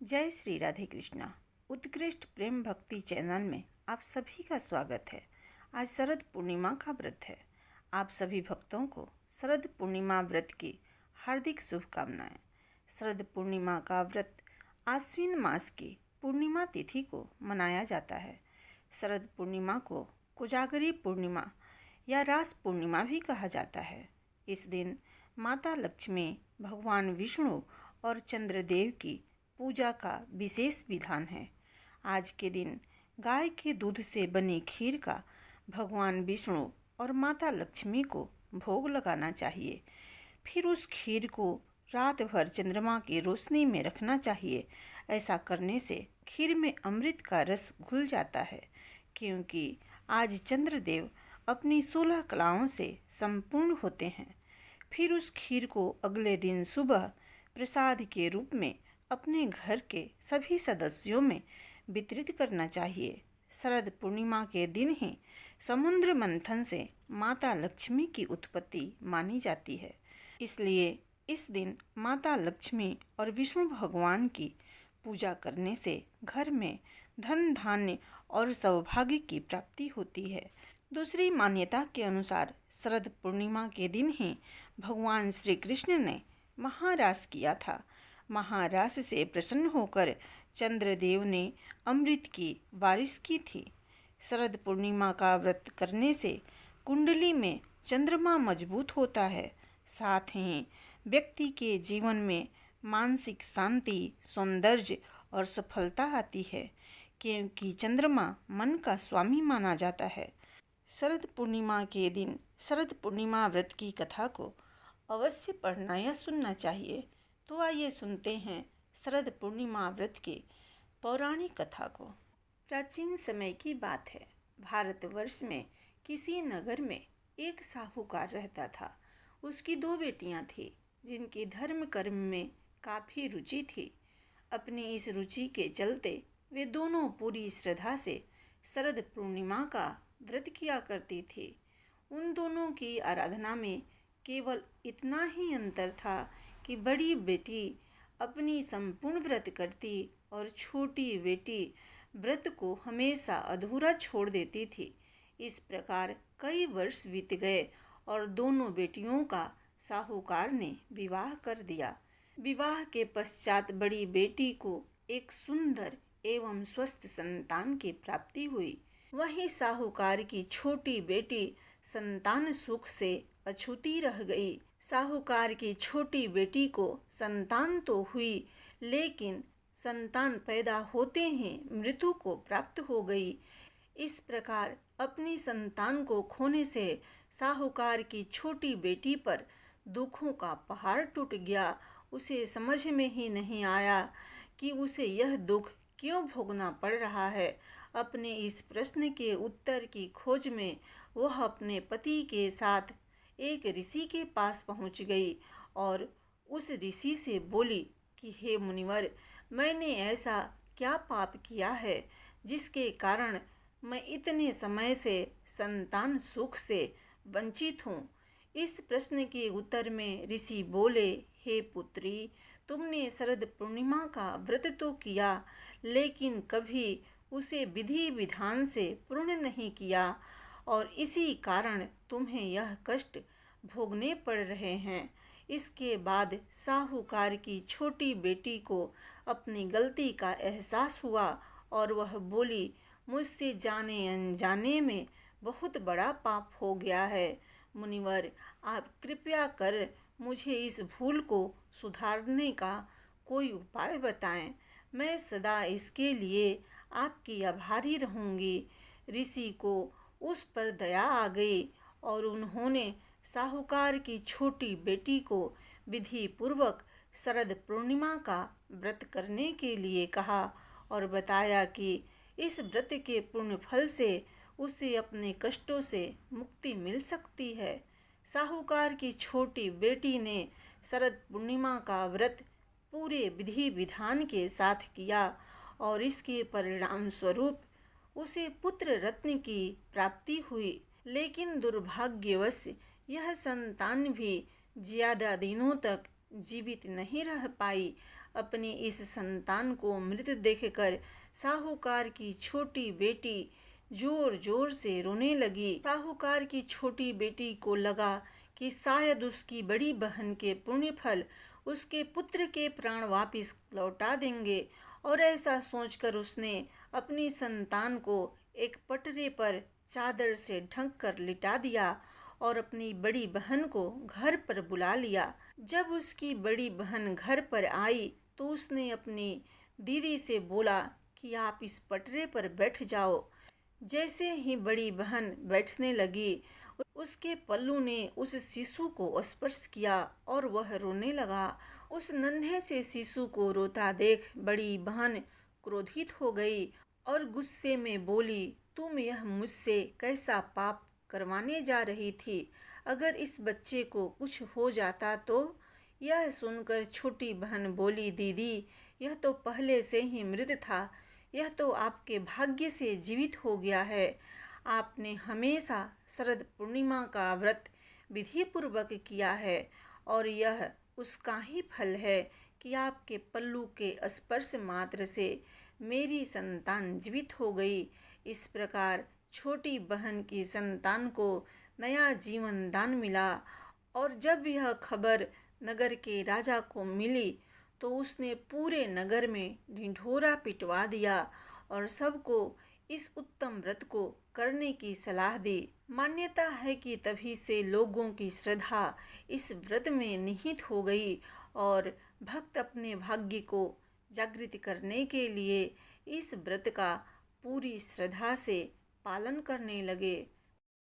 जय श्री राधे कृष्णा। उत्कृष्ट प्रेम भक्ति चैनल में आप सभी का स्वागत है। आज शरद पूर्णिमा का व्रत है। आप सभी भक्तों को शरद पूर्णिमा व्रत की हार्दिक शुभकामनाएं। शरद पूर्णिमा का व्रत आश्विन मास की पूर्णिमा तिथि को मनाया जाता है। शरद पूर्णिमा को कोजागरी पूर्णिमा या रास पूर्णिमा भी कहा जाता है। इस दिन माता लक्ष्मी, भगवान विष्णु और चंद्रदेव की पूजा का विशेष विधान है। आज के दिन गाय के दूध से बनी खीर का भगवान विष्णु और माता लक्ष्मी को भोग लगाना चाहिए। फिर उस खीर को रात भर चंद्रमा की रोशनी में रखना चाहिए। ऐसा करने से खीर में अमृत का रस घुल जाता है, क्योंकि आज चंद्रदेव अपनी 16 कलाओं से संपूर्ण होते हैं। फिर उस खीर को अगले दिन सुबह प्रसाद के रूप में अपने घर के सभी सदस्यों में वितरित करना चाहिए। शरद पूर्णिमा के दिन ही समुद्र मंथन से माता लक्ष्मी की उत्पत्ति मानी जाती है। इसलिए इस दिन माता लक्ष्मी और विष्णु भगवान की पूजा करने से घर में धन धान्य और सौभाग्य की प्राप्ति होती है। दूसरी मान्यता के अनुसार शरद पूर्णिमा के दिन ही भगवान श्री कृष्ण ने महारास किया था। महारास से प्रसन्न होकर चंद्रदेव ने अमृत की बारिश की थी। शरद पूर्णिमा का व्रत करने से कुंडली में चंद्रमा मजबूत होता है। साथ ही व्यक्ति के जीवन में मानसिक शांति, सौंदर्य और सफलता आती है, क्योंकि चंद्रमा मन का स्वामी माना जाता है। शरद पूर्णिमा के दिन शरद पूर्णिमा व्रत की कथा को अवश्य पढ़ना या सुनना चाहिए। तो आइए सुनते हैं शरद पूर्णिमा व्रत के पौराणिक कथा को। प्राचीन समय की बात है। भारतवर्ष में किसी नगर में एक साहूकार रहता था। उसकी 2 बेटियां थीं, जिनकी धर्म कर्म में काफ़ी रुचि थी। अपनी इस रुचि के चलते वे दोनों पूरी श्रद्धा से शरद पूर्णिमा का व्रत किया करती थी। उन दोनों की आराधना में केवल इतना ही अंतर था कि बड़ी बेटी अपनी संपूर्ण व्रत करती और छोटी बेटी व्रत को हमेशा अधूरा छोड़ देती थी। इस प्रकार कई वर्ष बीत गए और दोनों बेटियों का साहूकार ने विवाह कर दिया। विवाह के पश्चात बड़ी बेटी को एक सुंदर एवं स्वस्थ संतान की प्राप्ति हुई। वहीं साहूकार की छोटी बेटी संतान सुख से अछूती रह गई। साहूकार की छोटी बेटी को संतान तो हुई, लेकिन संतान पैदा होते ही मृत्यु को प्राप्त हो गई। इस प्रकार अपनी संतान को खोने से साहूकार की छोटी बेटी पर दुखों का पहाड़ टूट गया। उसे समझ में ही नहीं आया कि उसे यह दुख क्यों भोगना पड़ रहा है। अपने इस प्रश्न के उत्तर की खोज में वह अपने पति के साथ एक ऋषि के पास पहुंच गई और उस ऋषि से बोली कि हे मुनिवर, मैंने ऐसा क्या पाप किया है जिसके कारण मैं इतने समय से संतान सुख से वंचित हूँ। इस प्रश्न के उत्तर में ऋषि बोले, हे पुत्री, तुमने शरद पूर्णिमा का व्रत तो किया, लेकिन कभी उसे विधि विधान से पूर्ण नहीं किया और इसी कारण तुम्हें यह कष्ट भोगने पड़ रहे हैं। इसके बाद साहूकार की छोटी बेटी को अपनी गलती का एहसास हुआ और वह बोली, मुझसे जाने अनजाने में बहुत बड़ा पाप हो गया है। मुनिवर, आप कृपया कर मुझे इस भूल को सुधारने का कोई उपाय बताएं। मैं सदा इसके लिए आपकी आभारी रहूंगी। ऋषि को उस पर दया आ गई और उन्होंने साहूकार की छोटी बेटी को विधि पूर्वक शरद पूर्णिमा का व्रत करने के लिए कहा और बताया कि इस व्रत के पूर्ण फल से उसे अपने कष्टों से मुक्ति मिल सकती है। साहूकार की छोटी बेटी ने शरद पूर्णिमा का व्रत पूरे विधि विधान के साथ किया और इसके परिणाम स्वरूप उसे पुत्र रत्न की प्राप्ति हुई। लेकिन दुर्भाग्यवश यह संतान भी ज्यादा दिनों तक जीवित नहीं रह पाई। अपनी इस संतान को मृत देखकर साहूकार की छोटी बेटी जोर जोर से रोने लगी। साहूकार की छोटी बेटी को लगा कि शायद उसकी बड़ी बहन के पुण्य फल उसके पुत्र के प्राण वापिस लौटा देंगे, और ऐसा सोचकर उसने अपनी संतान को एक पटरे पर चादर से ढक कर लिटा दिया और अपनी बड़ी बहन को घर पर बुला लिया। जब उसकी बड़ी बहन घर पर आई तो उसने अपनी दीदी से बोला कि आप इस पटरे पर बैठ जाओ। जैसे ही बड़ी बहन बैठने लगी, उसके पल्लू ने उस शिशु को स्पर्श किया और वह रोने लगा। उस नन्हे से शिशु को रोता देख बड़ी बहन क्रोधित हो गई और गुस्से में बोली, तुम यह मुझसे कैसा पाप करवाने जा रही थी? अगर इस बच्चे को कुछ हो जाता तो? यह सुनकर छोटी बहन बोली, दीदी यह तो पहले से ही मृत था, यह तो आपके भाग्य से जीवित हो गया है। आपने हमेशा शरद पूर्णिमा का व्रत विधि पूर्वक किया है और यह उसका ही फल है कि आपके पल्लू के स्पर्श मात्र से मेरी संतान जीवित हो गई। इस प्रकार छोटी बहन की संतान को नया जीवन दान मिला, और जब यह खबर नगर के राजा को मिली तो उसने पूरे नगर में ढिंढोरा पिटवा दिया और सबको इस उत्तम व्रत को करने की सलाह दी। मान्यता है कि तभी से लोगों की श्रद्धा इस व्रत में निहित हो गई और भक्त अपने भाग्य को जागृत करने के लिए इस व्रत का पूरी श्रद्धा से पालन करने लगे।